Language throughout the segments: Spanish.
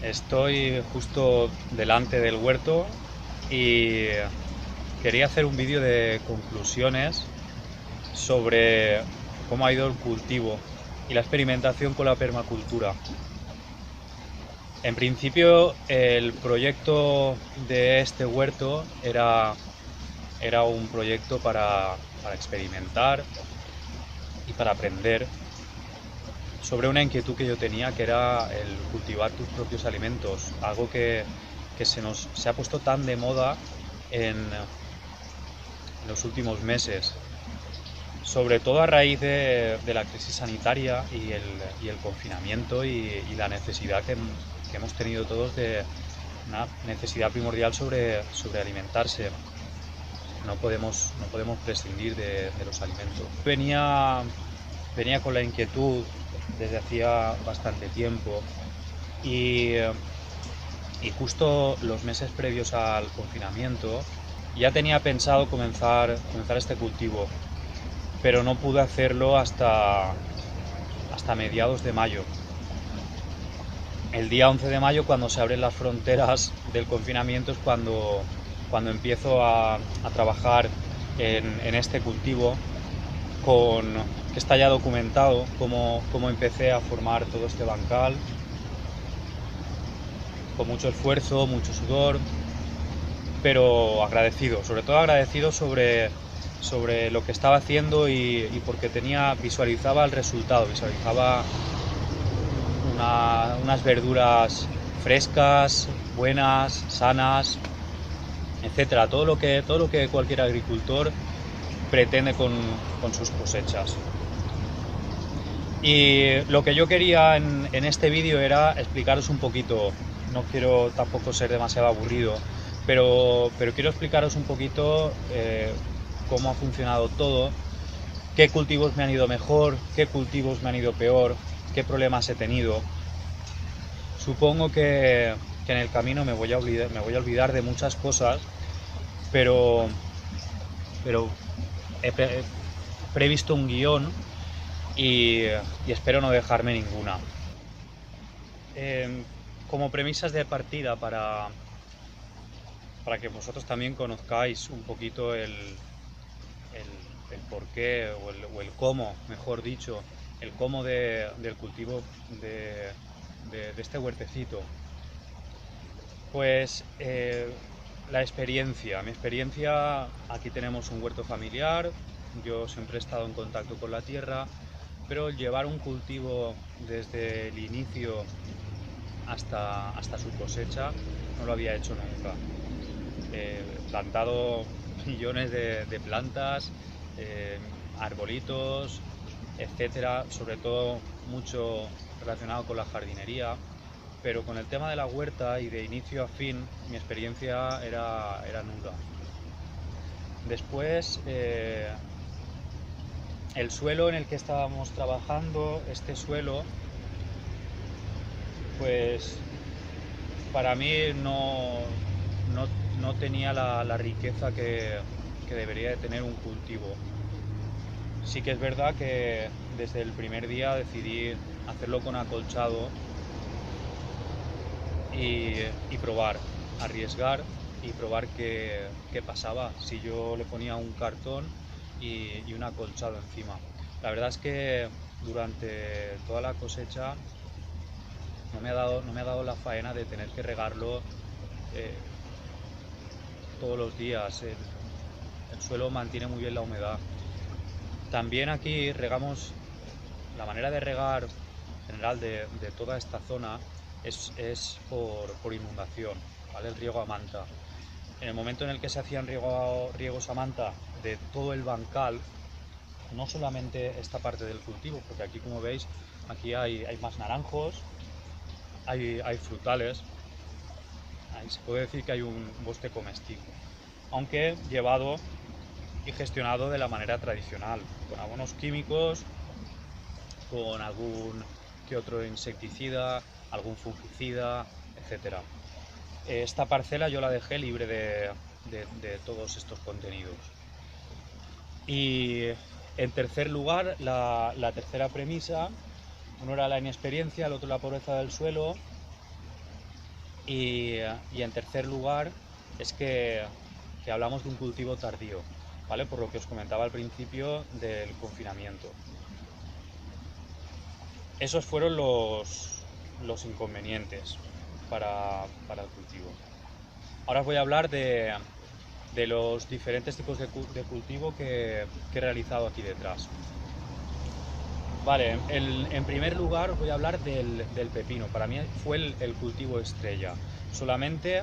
Estoy justo delante del huerto y quería hacer un vídeo de conclusiones sobre cómo ha ido el cultivo y la experimentación con la permacultura. En principio, el proyecto de este huerto era un proyecto para experimentar y para aprender sobre una inquietud que yo tenía, que era el cultivar tus propios alimentos, algo que se ha puesto tan de moda en los últimos meses, sobre todo a raíz de la crisis sanitaria y el confinamiento y la necesidad que hemos tenido todos de una necesidad primordial sobre alimentarse. No podemos prescindir de los alimentos. Venía con la inquietud desde hacía bastante tiempo y, y justo los meses previos al confinamiento ya tenía pensado comenzar este cultivo, pero no pude hacerlo hasta mediados de mayo. El día 11 de mayo, cuando se abren las fronteras del confinamiento, es cuando empiezo a trabajar en este cultivo, que está ya documentado cómo empecé a formar todo este bancal, con mucho esfuerzo, mucho sudor, pero agradecido, sobre todo agradecido sobre lo que estaba haciendo y porque visualizaba el resultado, visualizaba unas verduras frescas, buenas, sanas, etcétera, todo lo que cualquier agricultor pretende con sus cosechas. Y lo que yo quería en este vídeo era explicaros un poquito, no quiero tampoco ser demasiado aburrido, pero quiero explicaros un poquito cómo ha funcionado todo, qué cultivos me han ido mejor, qué cultivos me han ido peor, qué problemas he tenido. Supongo que en el camino me voy a olvidar de muchas cosas, pero he previsto un guión y espero no dejarme ninguna. Como premisas de partida para que vosotros también conozcáis un poquito el porqué o el cómo, mejor dicho, el cómo del cultivo de este huertecito. Pues mi experiencia, aquí tenemos un huerto familiar, yo siempre he estado en contacto con la tierra, pero llevar un cultivo desde el inicio hasta su cosecha no lo había hecho nunca. Plantado millones de plantas, arbolitos, etcétera, sobre todo mucho relacionado con la jardinería, pero con el tema de la huerta y de inicio a fin mi experiencia era nula. Después, el suelo en el que estábamos trabajando, este suelo, pues para mí no tenía la riqueza que debería de tener un cultivo. Sí que es verdad que desde el primer día decidí hacerlo con acolchado y probar, arriesgar y probar qué pasaba si yo le ponía un cartón y un acolchado encima. La verdad es que durante toda la cosecha no me ha dado la faena de tener que regarlo eh, todos los días. El suelo mantiene muy bien la humedad. También aquí regamos, la manera de regar general de toda esta zona es por inundación, ¿vale? El riego a manta. En el momento en el que se hacían riegos a manta de todo el bancal, no solamente esta parte del cultivo, porque aquí, como veis, aquí hay más naranjos, hay frutales, ahí se puede decir que hay un bosque comestible, aunque llevado y gestionado de la manera tradicional, con abonos químicos, con algún que otro insecticida, algún fungicida, etcétera. Esta parcela yo la dejé libre de todos estos contenidos. Y en tercer lugar, la tercera premisa, uno era la inexperiencia, el otro la pobreza del suelo, Y en tercer lugar es que hablamos de un cultivo tardío, ¿vale? Por lo que os comentaba al principio del confinamiento. Esos fueron los inconvenientes para el cultivo. Ahora os voy a hablar de los diferentes tipos de cultivo que he realizado aquí detrás. Vale, en primer lugar os voy a hablar del pepino. Para mí fue el cultivo estrella. Solamente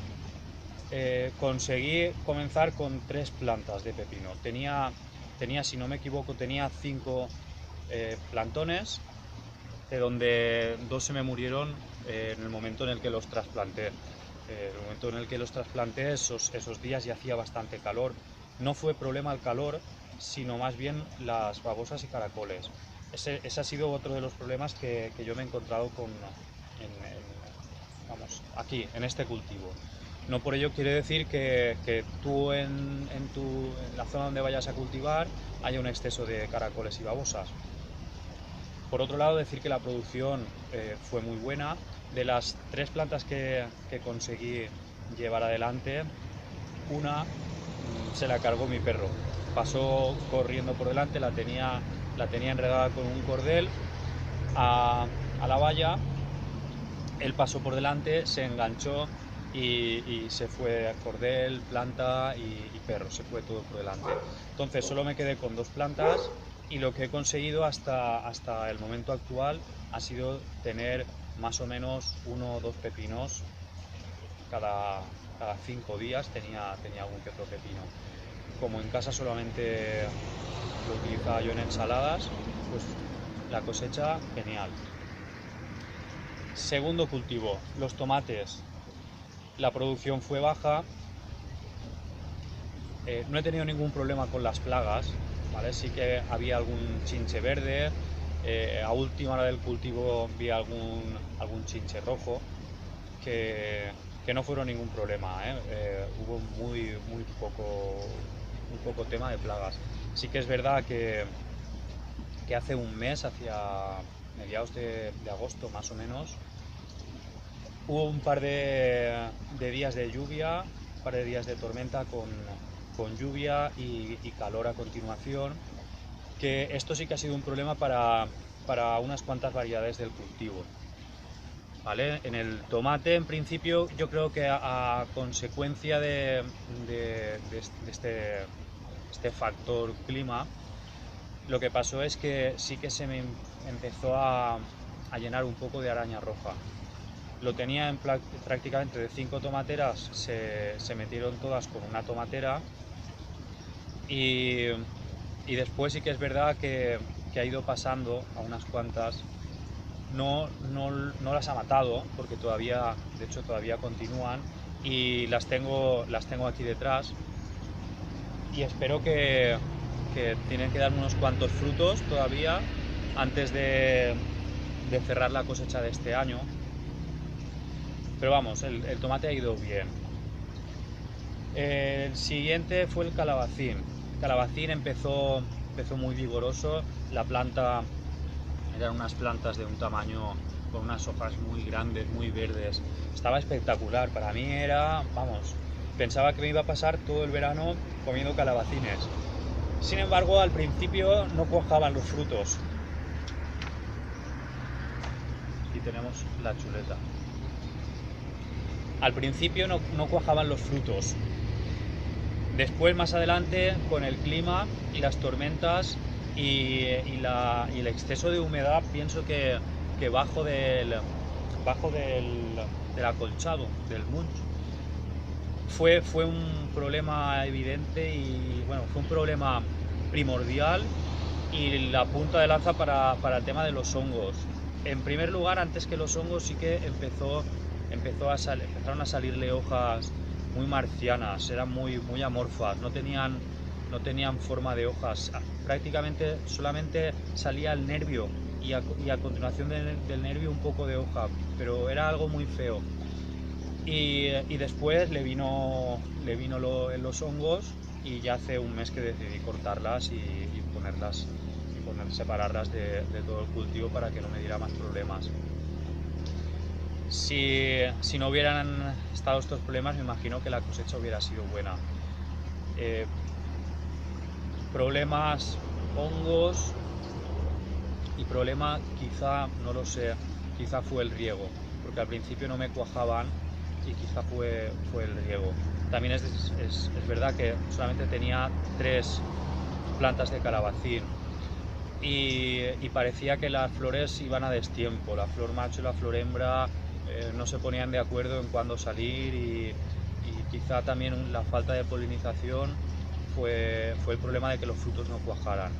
conseguí comenzar con 3 plantas de pepino. Tenía, si no me equivoco, tenía 5 plantones, de donde 2 se me murieron en el momento en el que los trasplanté. El momento en el que los trasplanté, esos días ya hacía bastante calor. No fue problema el calor, sino más bien las babosas y caracoles. Ese ha sido otro de los problemas que yo me he encontrado vamos, aquí, en este cultivo. No por ello quiere decir que tú en la zona donde vayas a cultivar haya un exceso de caracoles y babosas. Por otro lado, decir que la producción fue muy buena. De las 3 plantas que conseguí llevar adelante, una se la cargó mi perro. Pasó corriendo por delante, la tenía enredada con un cordel a la valla. Él pasó por delante, se enganchó y se fue cordel, planta y perro, se fue todo por delante. Entonces solo me quedé con 2 plantas y lo que he conseguido hasta el momento actual ha sido tener más o menos 1 o 2 pepinos cada 5 días. Tenía algún que otro pepino. Como en casa solamente lo utilizaba yo en ensaladas, pues la cosecha genial. Segundo cultivo, los tomates. La producción fue baja. No he tenido ningún problema con las plagas, ¿vale? Sí que había algún chinche verde. A última hora del cultivo vi algún chinche rojo que no fueron ningún problema, hubo muy poco tema de plagas. Sí que es verdad que hace un mes, hacia mediados de agosto más o menos, hubo un par de días de lluvia, un par de días de tormenta con lluvia y calor a continuación, que esto sí que ha sido un problema para unas cuantas variedades del cultivo. ¿Vale? En el tomate, en principio, yo creo que a consecuencia de este factor clima, lo que pasó es que sí que se me empezó a llenar un poco de araña roja. Lo tenía en prácticamente de 5 tomateras, se metieron todas con una tomatera y después sí que es verdad que ha ido pasando a unas cuantas. No las ha matado, porque todavía, de hecho todavía continúan, y las tengo aquí detrás, y espero que tienen que dar unos cuantos frutos todavía antes de cerrar la cosecha de este año. Pero vamos, el tomate ha ido bien. El siguiente fue el calabacín. El calabacín empezó muy vigoroso. La planta eran unas plantas de un tamaño, con unas hojas muy grandes, muy verdes. Estaba espectacular. Para mí era, vamos, pensaba que me iba a pasar todo el verano comiendo calabacines. Sin embargo, al principio no cuajaban los frutos. Aquí tenemos la chuleta. Al principio no cuajaban los frutos. Después, más adelante, con el clima y las tormentas y el exceso de humedad, pienso que bajo del acolchado, del mulch, fue un problema evidente y bueno, fue un problema primordial y la punta de lanza para el tema de los hongos. En primer lugar, antes que los hongos, sí que empezaron a salirle hojas muy marcianas, eran muy amorfas, no tenían forma de hojas, prácticamente solamente salía el nervio y a continuación del nervio un poco de hoja, pero era algo muy feo. Y después le vino los hongos y ya hace un mes que decidí cortarlas y separarlas de todo el cultivo para que no me diera más problemas. Si no hubieran estado estos problemas, me imagino que la cosecha hubiera sido buena. Problemas, hongos, y problema quizá, no lo sé, quizá fue el riego, porque al principio no me cuajaban y quizá fue el riego. También es verdad que solamente tenía 3 plantas de calabacín y parecía que las flores iban a destiempo, la flor macho y la flor hembra no se ponían de acuerdo en cuándo salir y quizá también la falta de polinización fue el problema de que los frutos no cuajaran.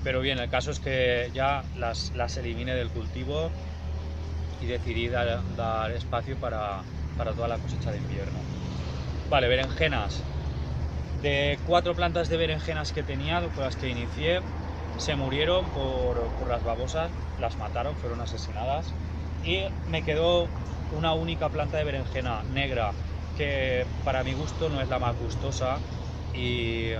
Pero bien, el caso es que ya las eliminé del cultivo y decidí dar espacio para toda la cosecha de invierno. Vale, berenjenas. De 4 plantas de berenjenas que tenía, con las que inicié, se murieron por las babosas, las mataron, fueron asesinadas, y me quedó una única planta de berenjena negra, que para mi gusto no es la más gustosa, y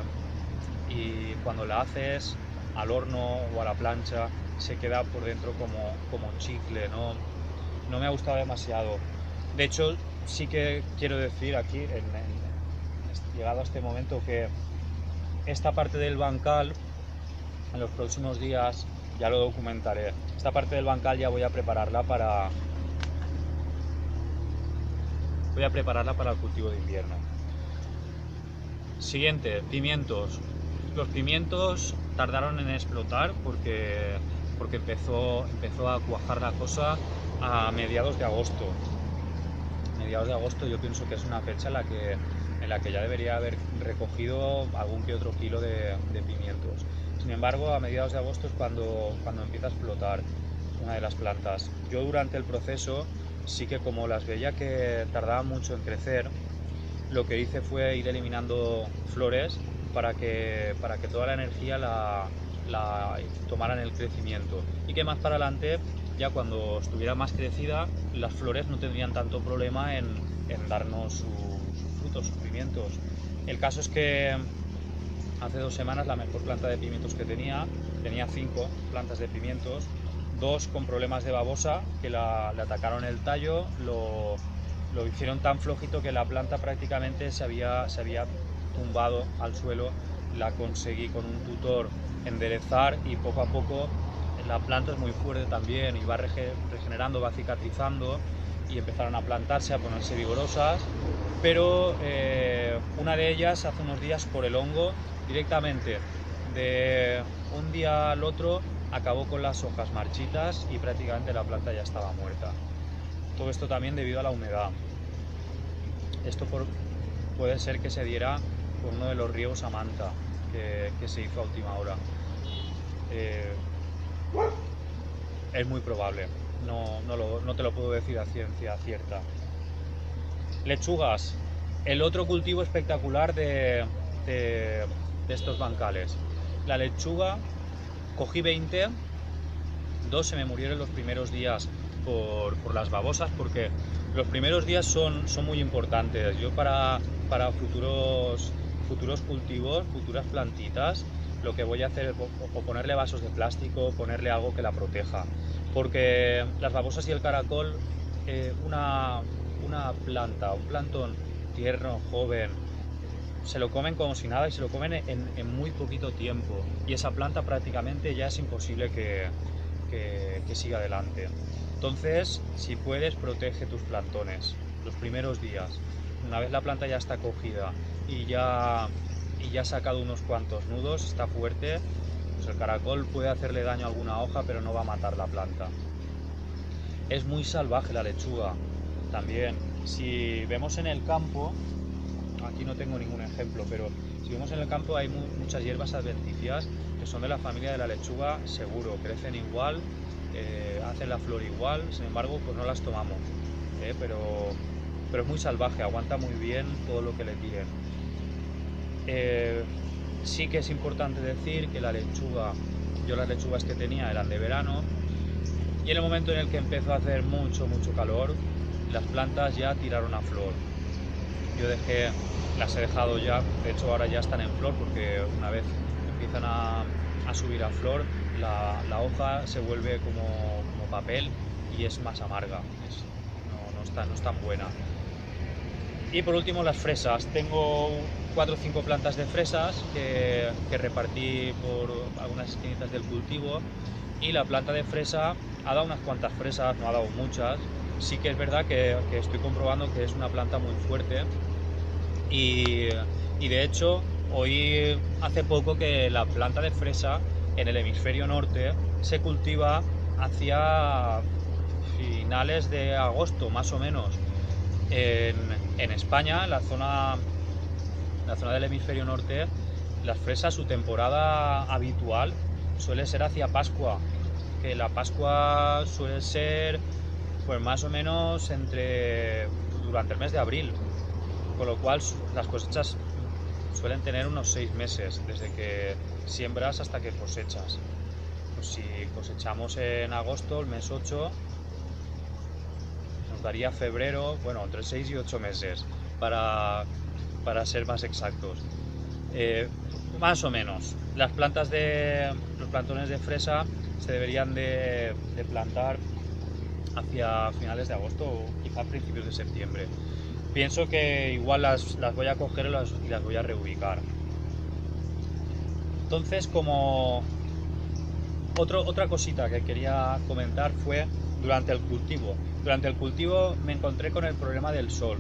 cuando la haces al horno o a la plancha se queda por dentro como chicle, no me ha gustado demasiado. De hecho, sí que quiero decir aquí, llegado a este momento, que esta parte del bancal, en los próximos días ya lo documentaré. Esta parte del bancal ya voy a prepararla para el cultivo de invierno. Siguiente, pimientos. Los pimientos tardaron en explotar porque empezó a cuajar la cosa a mediados de agosto. Mediados de agosto yo pienso que es una fecha en la que ya debería haber recogido algún que otro kilo de pimientos. Sin embargo, a mediados de agosto es cuando empieza a explotar una de las plantas. Yo durante el proceso sí que, como las veía que tardaban mucho en crecer, lo que hice fue ir eliminando flores para que toda la energía la tomaran el crecimiento, y que más para adelante, ya cuando estuviera más crecida, las flores no tendrían tanto problema en darnos sus frutos, sus pimientos. El caso es que hace 2 semanas la mejor planta de pimientos que tenía 5 plantas de pimientos, 2 con problemas de babosa que le atacaron el tallo, lo hicieron tan flojito que la planta prácticamente se había tumbado al suelo. La conseguí con un tutor enderezar y poco a poco la planta es muy fuerte también y va regenerando, va cicatrizando, y empezaron a plantarse, a ponerse vigorosas, pero una de ellas hace unos días, por el hongo, directamente de un día al otro acabó con las hojas marchitas y prácticamente la planta ya estaba muerta. Todo esto también debido a la humedad. Esto puede ser que se diera por uno de los riegos a manta que se hizo a última hora. Es muy probable, no te lo puedo decir a ciencia cierta. Lechugas, el otro cultivo espectacular de estos bancales. La lechuga, cogí 20, 2 se me murieron los primeros días por las babosas, porque los primeros días son muy importantes. Yo para futuros cultivos, futuras plantitas, lo que voy a hacer es o ponerle vasos de plástico, ponerle algo que la proteja, porque las babosas y el caracol, una planta, un plantón tierno, joven, se lo comen como si nada, y se lo comen en muy poquito tiempo, y esa planta prácticamente ya es imposible que siga adelante. Entonces, si puedes, protege tus plantones los primeros días. Una vez la planta ya está cogida y ya ha sacado unos cuantos nudos, está fuerte, pues el caracol puede hacerle daño a alguna hoja, pero no va a matar la planta. Es muy salvaje la lechuga también. Si vemos en el campo, aquí no tengo ningún ejemplo, pero si vemos en el campo hay muchas hierbas adventicias que son de la familia de la lechuga, seguro, crecen igual, hacen la flor igual, sin embargo pues no las tomamos, pero es muy salvaje, aguanta muy bien todo lo que le tiren. Sí que es importante decir que yo las lechugas que tenía eran de verano, y en el momento en el que empezó a hacer mucho calor, las plantas ya tiraron a flor. Yo las he dejado ya, de hecho ahora ya están en flor, porque una vez empiezan a subir a flor, la hoja se vuelve como papel y es más amarga. no es tan buena. Y por último las fresas. Tengo 4 o 5 plantas de fresas que repartí por algunas esquinitas del cultivo, y la planta de fresa ha dado unas cuantas fresas, no ha dado muchas. Sí que es verdad que estoy comprobando que es una planta muy fuerte y de hecho hoy hace poco que la planta de fresa en el hemisferio norte se cultiva hacia finales de agosto más o menos. En España, la zona del hemisferio norte, las fresas, su temporada habitual suele ser hacia Pascua, que la Pascua suele ser pues más o menos durante el mes de abril, con lo cual las cosechas suelen tener unos 6 meses, desde que siembras hasta que cosechas. Pues si cosechamos en agosto, el mes 8, nos daría febrero, bueno, entre 6 y 8 meses, para ser más exactos. Más o menos. Los plantones de fresa se deberían de plantar hacia finales de agosto o quizá principios de septiembre. Pienso que igual las voy a coger y las voy a reubicar. Entonces, como otra cosita que quería comentar fue durante el cultivo. Durante el cultivo me encontré con el problema del sol.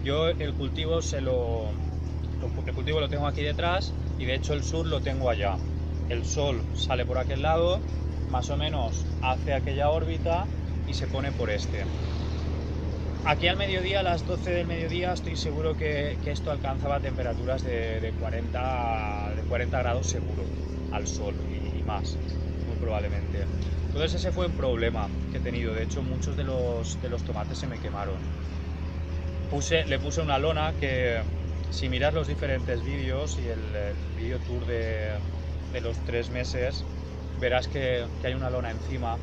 Yo el cultivo lo tengo aquí detrás, y de hecho el sur lo tengo allá. El sol sale por aquel lado, más o menos hace aquella órbita y se pone por este. Aquí al mediodía, a las 12 del mediodía, estoy seguro que esto alcanzaba temperaturas de 40 grados seguro al sol y más, muy probablemente. Entonces ese fue un problema que he tenido. De hecho, muchos de los tomates se me quemaron. Le puse una lona que, si miras los diferentes vídeos y el vídeo tour de los 3 meses, verás que hay una lona encima.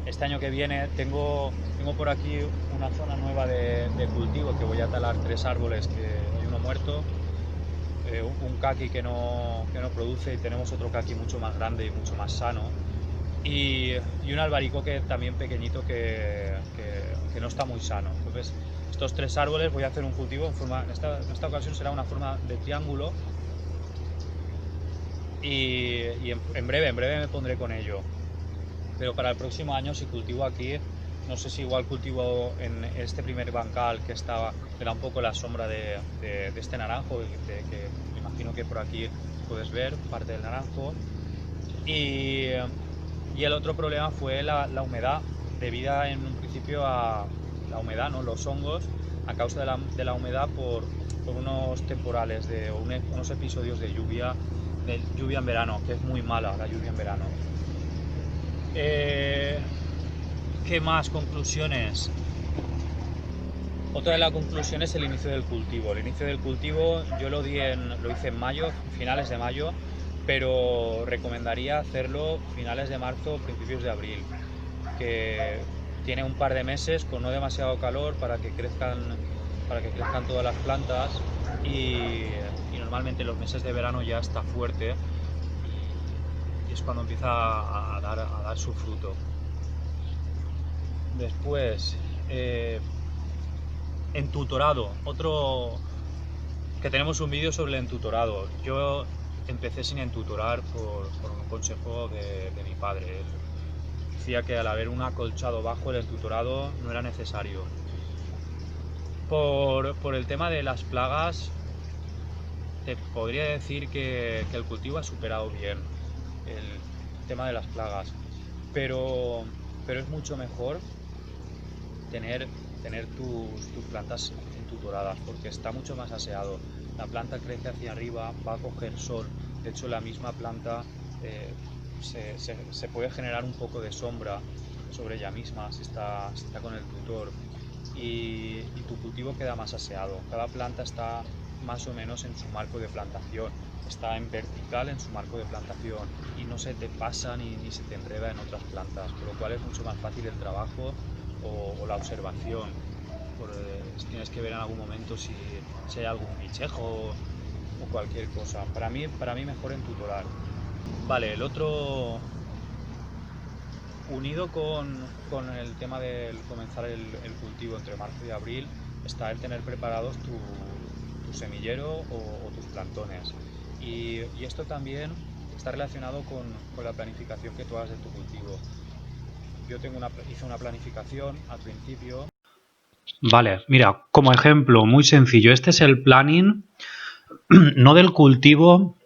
Este año que viene tengo por aquí una zona nueva de cultivo, que voy a talar 3 árboles, que hay uno muerto, un caqui que no produce, y tenemos otro caqui mucho más grande y mucho más sano, y un albaricoque también pequeñito que no está muy sano. Entonces estos 3 árboles voy a hacer un cultivo en esta ocasión será una forma de triángulo, y en breve me pondré con ello. Pero para el próximo año, si cultivo aquí, no sé si igual cultivo en este primer bancal que era un poco la sombra de este naranjo, que me imagino que por aquí puedes ver parte del naranjo. Y el otro problema fue la humedad, debida en un principio a la humedad, ¿no? Los hongos, a causa de la humedad por unos temporales, unos episodios de lluvia en verano, que es muy mala la lluvia en verano. ¿Qué más conclusiones? Otra de las conclusiones es el inicio del cultivo. El inicio del cultivo yo lo hice en mayo, finales de mayo, pero recomendaría hacerlo finales de marzo, principios de abril, que tiene un par de meses con no demasiado calor para que crezcan todas las plantas, y normalmente los meses de verano ya está fuerte, y es cuando empieza a dar su fruto. Después, entutorado, que tenemos un vídeo sobre el entutorado. Yo empecé sin entutorar por un consejo de mi padre. Él decía que al haber un acolchado bajo, el entutorado no era necesario. Por el tema de las plagas, te podría decir que el cultivo ha superado bien el tema de las plagas, pero es mucho mejor tener tus plantas entutoradas, porque está mucho más aseado. La planta crece hacia arriba, va a coger sol. De hecho, la misma planta se puede generar un poco de sombra sobre ella misma si está con el tutor, y tu cultivo queda más aseado. Cada planta está más o menos en su marco de plantación, está en vertical en su marco de plantación, y no se te pasa ni se te enreda en otras plantas, por lo cual es mucho más fácil el trabajo o la observación. Tienes que ver en algún momento si hay algún bichejo o cualquier cosa. Para mí mejor entutorar. Vale, Unido con el tema de comenzar el cultivo entre marzo y abril, está el tener preparados tu semillero o tus plantones. Y esto también está relacionado con la planificación que tú hagas de tu cultivo. Yo hice una planificación al principio. Vale, mira, como ejemplo muy sencillo, este es el planning, no del cultivo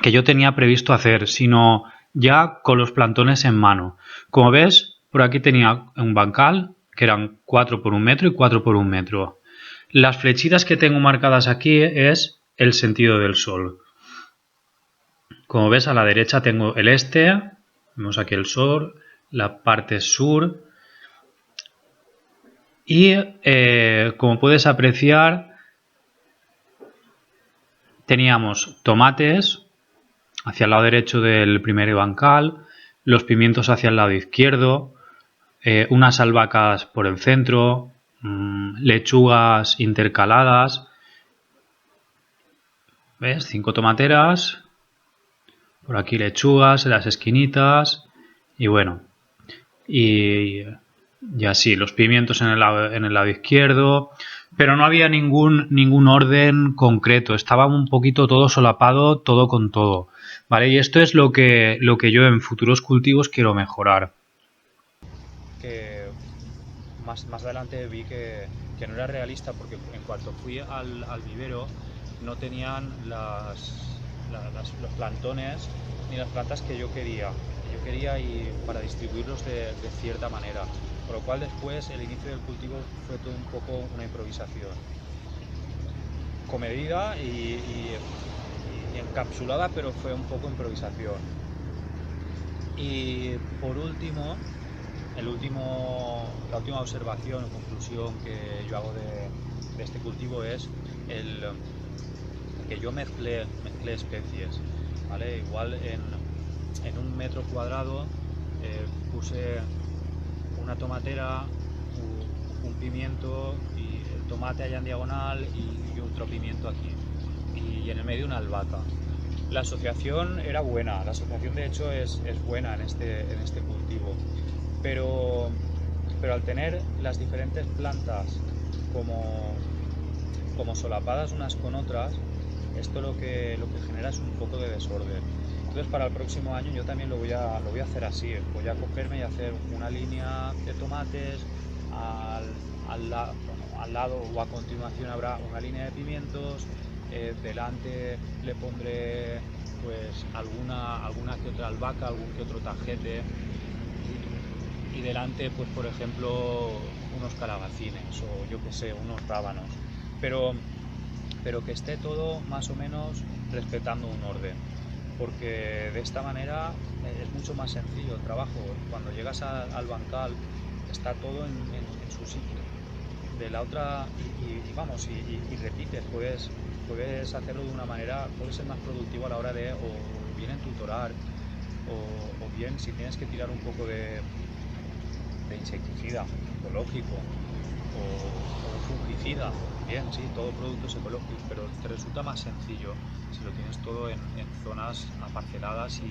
que yo tenía previsto hacer, sino ya con los plantones en mano. Como ves, por aquí tenía un bancal que eran 4 por 1 metro y 4 por 1 metro. Las flechitas que tengo marcadas aquí es el sentido del sol. Como ves, a la derecha tengo el este, vemos aquí el sol, la parte sur y como puedes apreciar, teníamos tomates hacia el lado derecho del primer bancal, los pimientos hacia el lado izquierdo, unas albahacas por el centro, lechugas intercaladas, ¿ves? 5 tomateras, por aquí lechugas en las esquinitas y bueno, y así, los pimientos en el lado izquierdo, pero no había ningún orden concreto, estaba un poquito todo solapado, todo con todo, ¿vale? Y esto es lo que yo en futuros cultivos quiero mejorar. Que más adelante vi que no era realista, porque en cuanto fui al vivero no tenían los plantones ni las plantas que yo quería y para distribuirlos de cierta manera, por lo cual después el inicio del cultivo fue todo un poco una improvisación comedida y encapsulada, pero fue un poco improvisación. Y por último, la última observación o conclusión que yo hago de este cultivo es el que yo mezclé especies, ¿vale? Igual en 1 metro cuadrado puse una tomatera, un pimiento y el tomate allá en diagonal y otro pimiento aquí, y en el medio una albahaca. La asociación era buena, la asociación de hecho es buena en este cultivo, pero al tener las diferentes plantas como solapadas unas con otras, esto lo que genera es un poco de desorden. Entonces para el próximo año yo también lo voy a hacer así, voy a cogerme y hacer una línea de tomates, al lado o a continuación habrá una línea de pimientos, delante le pondré pues alguna que otra albahaca, algún que otro tajete, y delante pues por ejemplo unos calabacines o yo que sé, unos rábanos, pero que esté todo más o menos respetando un orden, porque de esta manera es mucho más sencillo el trabajo. Cuando llegas al bancal está todo en su sitio. De la otra, y repites, puedes hacerlo de una manera, puedes ser más productivo a la hora de o bien en tutorar o bien si tienes que tirar un poco de insecticida ecológico o fungicida. Bien, sí, todo producto es ecológico, pero te resulta más sencillo si lo tienes todo en zonas aparceladas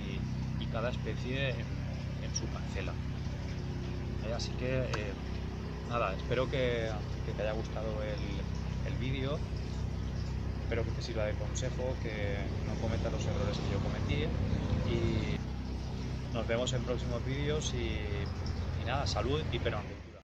y cada especie en su parcela. Así que nada, espero que te haya gustado el vídeo, espero que te sirva de consejo, que no cometas los errores que yo cometí, y nos vemos en próximos vídeos y nada, salud y perón.